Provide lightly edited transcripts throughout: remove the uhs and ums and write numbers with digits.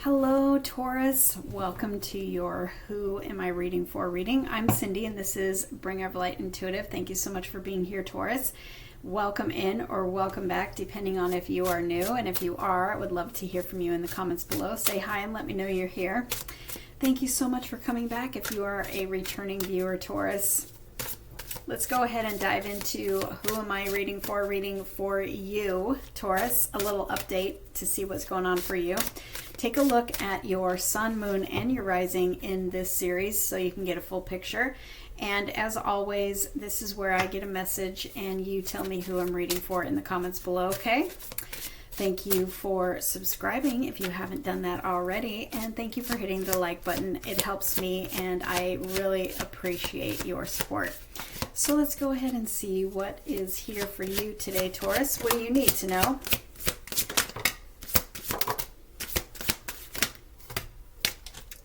Hello, Taurus. Welcome to your Who Am I Reading For reading. I'm Cindy, and this is Bringer of Light Intuitive. Thank you so much for being here, Taurus. Welcome in or welcome back, depending on if you are new. And if you are, I would love to hear from you in the comments below. Say hi and let me know you're here. Thank you so much for coming back. If you are a returning viewer, Taurus, let's go ahead and dive into Who Am I Reading for you, Taurus. A little update to see what's going on for you. Take a look at your sun, moon, and your rising in this series so you can get a full picture. And as always, this is where I get a message and you tell me who I'm reading for in the comments below, okay? Thank you for subscribing if you haven't done that already. And thank you for hitting the like button. It helps me and I really appreciate your support. So let's go ahead and see what is here for you today, Taurus. What do you need to know?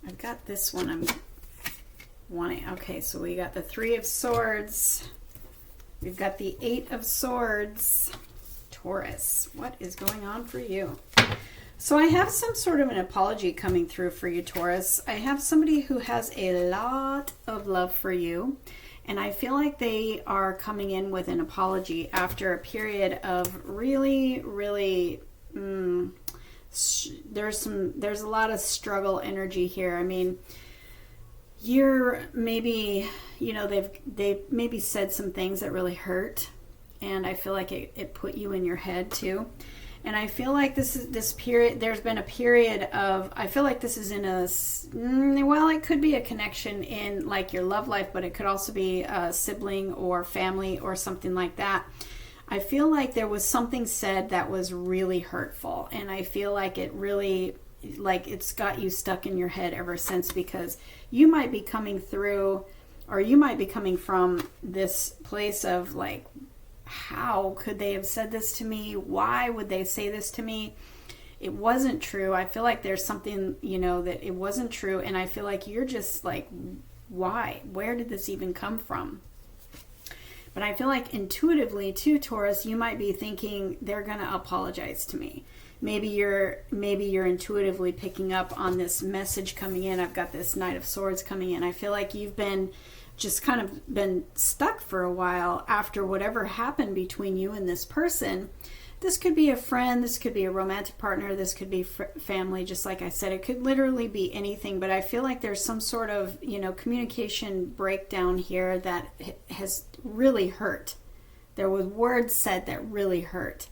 I've got this one I'm wanting. Okay, so we got the Three of Swords. We've got the Eight of Swords. Taurus, what is going on for you? So I have some sort of an apology coming through for you, Taurus. I have somebody who has a lot of love for you, and I feel like they are coming in with an apology after a period of really there's a lot of struggle energy here. I mean, you're maybe, you know, they've maybe said some things that really hurt, and I feel like it put you in your head too. And I feel like this period, there's been a period of, I feel like this is in well, it could be a connection in like your love life, but it could also be a sibling or family or something like that. I feel like there was something said that was really hurtful, and I feel like it really, like it's got you stuck in your head ever since, because you might be coming through, or you might be coming from this place of like, how could they have said this to me? Why would they say this to me? It wasn't true. I feel like there's something, you know, that it wasn't true, and I feel like you're just like, why? Where did this even come from? But I feel like intuitively too, Taurus, you might be thinking they're going to apologize to me. Maybe you're intuitively picking up on this message coming in. I've got this Knight of Swords coming in. I feel like you've been just kind of been stuck for a while after whatever happened between you and this person. This could be a friend, this could be a romantic partner, this could be family, just like I said. It could literally be anything, but I feel like there's some sort of, you know, communication breakdown here that has really hurt. There was words said that really hurt.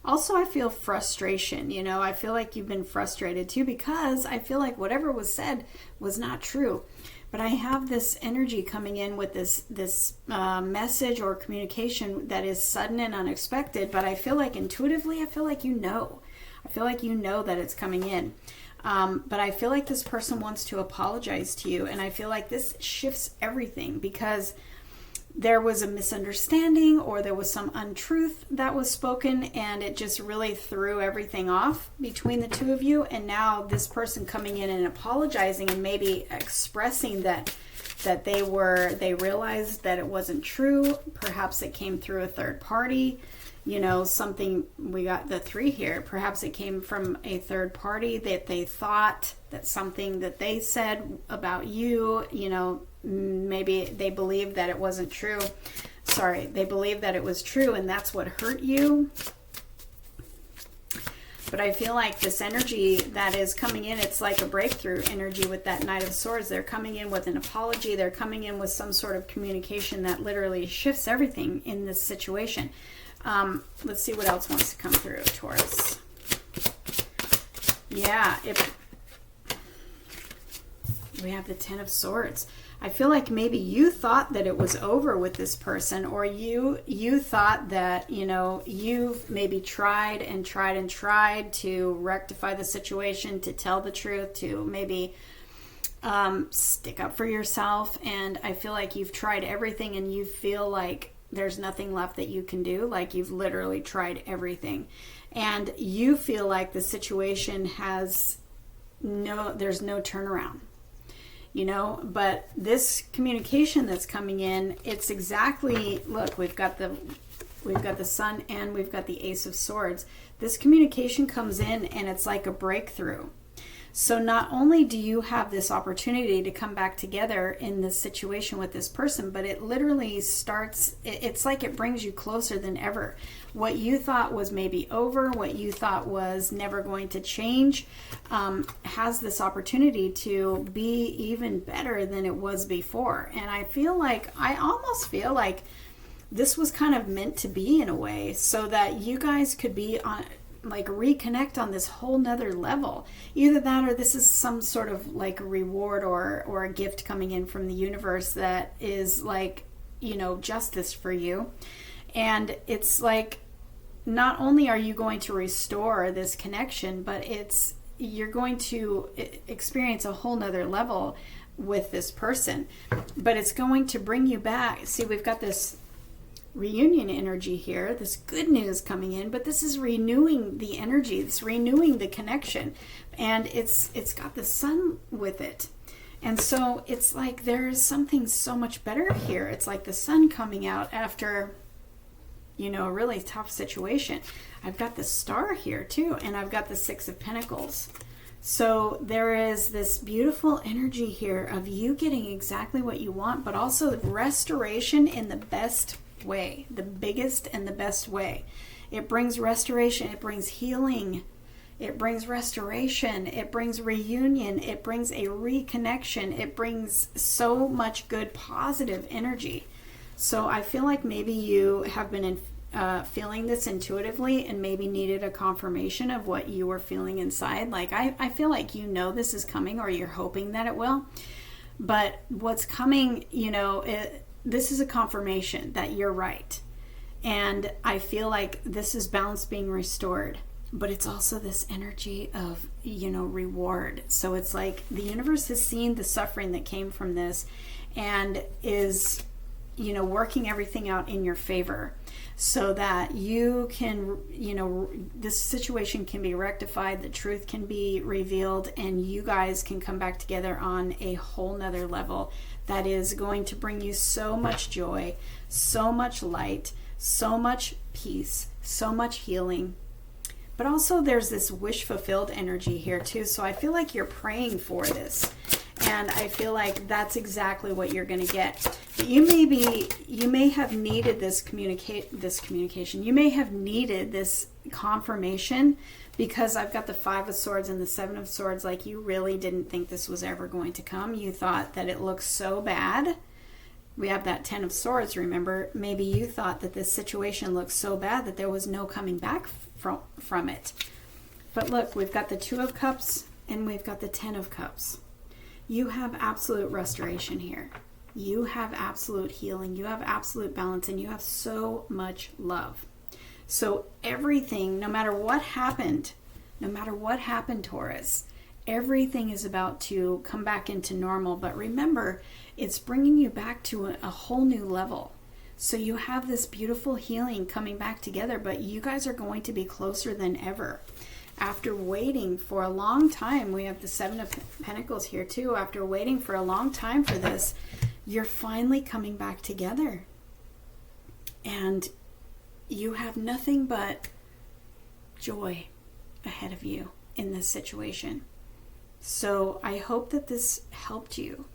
Also, I feel frustration, you know, I feel like you've been frustrated too, because I feel like whatever was said was not true. But I have this energy coming in with this message or communication that is sudden and unexpected, but I feel like intuitively, I feel like you know. I feel like you know that it's coming in. But I feel like this person wants to apologize to you, and I feel like this shifts everything, because there was a misunderstanding or there was some untruth that was spoken, and it just really threw everything off between the two of you. And now this person coming in and apologizing and maybe expressing that they realized that it wasn't true. Perhaps it came through a third party, you know, something. We got the 3 here. Perhaps it came from a third party that they thought that something that they said about you, you know, maybe they believed that it wasn't true. Sorry, they believed that it was true, and that's what hurt you. But I feel like this energy that is coming in, it's like a breakthrough energy with that Knight of Swords. They're coming in with an apology. They're coming in with some sort of communication that literally shifts everything in this situation. Let's see what else wants to come through, Taurus. Yeah, we have the Ten of Swords. I feel like maybe you thought that it was over with this person, or you thought that, you know, you've maybe tried to rectify the situation, to tell the truth, to maybe stick up for yourself. And I feel like you've tried everything and you feel like there's nothing left that you can do. Like you've literally tried everything, and you feel like the situation there's no turnaround. You know, but this communication that's coming in, it's exactly, look, we've got the Sun and we've got the Ace of Swords. This communication comes in and it's like a breakthrough. So not only do you have this opportunity to come back together in this situation with this person, but it literally starts, it's like it brings you closer than ever. What you thought was maybe over, what you thought was never going to change, has this opportunity to be even better than it was before. And I almost feel like this was kind of meant to be in a way, so that you guys could be on, like, reconnect on this whole nother level. Either that, or this is some sort of like a reward or a gift coming in from the universe that is like, justice for you. And it's like, not only are you going to restore this connection, but you're going to experience a whole nother level with this person. But it's going to bring you back. See, we've got this reunion energy here, this good news coming in, but this is renewing the energy, it's renewing the connection, and it's got the sun with it. And so it's like there's something so much better here. It's like the sun coming out after a really tough situation. I've got the star here too, and I've got the Six of Pentacles. So there is this beautiful energy here of you getting exactly what you want, but also restoration in the best way, the biggest and the best way. It brings restoration, it brings healing, it brings restoration, it brings reunion, it brings a reconnection, it brings so much good positive energy. So I feel like maybe you have been feeling this intuitively and maybe needed a confirmation of what you were feeling inside. Like I feel like this is coming, or you're hoping that it will. But what's coming, this is a confirmation that you're right. And I feel like this is balance being restored. But it's also this energy of, reward. So it's like the universe has seen the suffering that came from this and is, working everything out in your favor, so that you can, this situation can be rectified, the truth can be revealed, and you guys can come back together on a whole nother level that is going to bring you so much joy, so much light, so much peace, so much healing. But also there's this wish fulfilled energy here too. So I feel like you're praying for this. And I feel like that's exactly what you're going to get. You may have needed this communication. You may have needed this confirmation, because I've got the Five of Swords and the Seven of Swords. Like, you really didn't think this was ever going to come. You thought that it looked so bad. We have that Ten of Swords, remember? Maybe you thought that this situation looked so bad that there was no coming back from it. But look, we've got the Two of Cups and we've got the Ten of Cups. You have absolute restoration here. You have absolute healing. You have absolute balance, and you have so much love. So everything, no matter what happened, Taurus, everything is about to come back into normal. But remember, it's bringing you back to a whole new level. So you have this beautiful healing coming back together, but you guys are going to be closer than ever. After waiting for a long time, we have the Seven of Pentacles here too. After waiting for a long time for this, you're finally coming back together. And you have nothing but joy ahead of you in this situation. So I hope that this helped you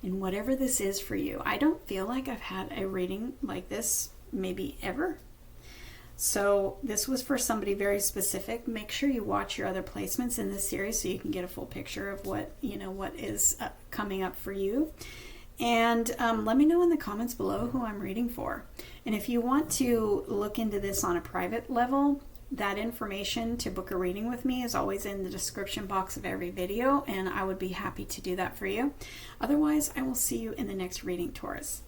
in whatever this is for you. I don't feel like I've had a reading like this maybe ever. So this was for somebody very specific. Make sure you watch your other placements in this series so you can get a full picture of what is coming up for you. And let me know in the comments below who I'm reading for. And if you want to look into this on a private level, that information to book a reading with me is always in the description box of every video, and I would be happy to do that for you. Otherwise, I will see you in the next reading, Taurus.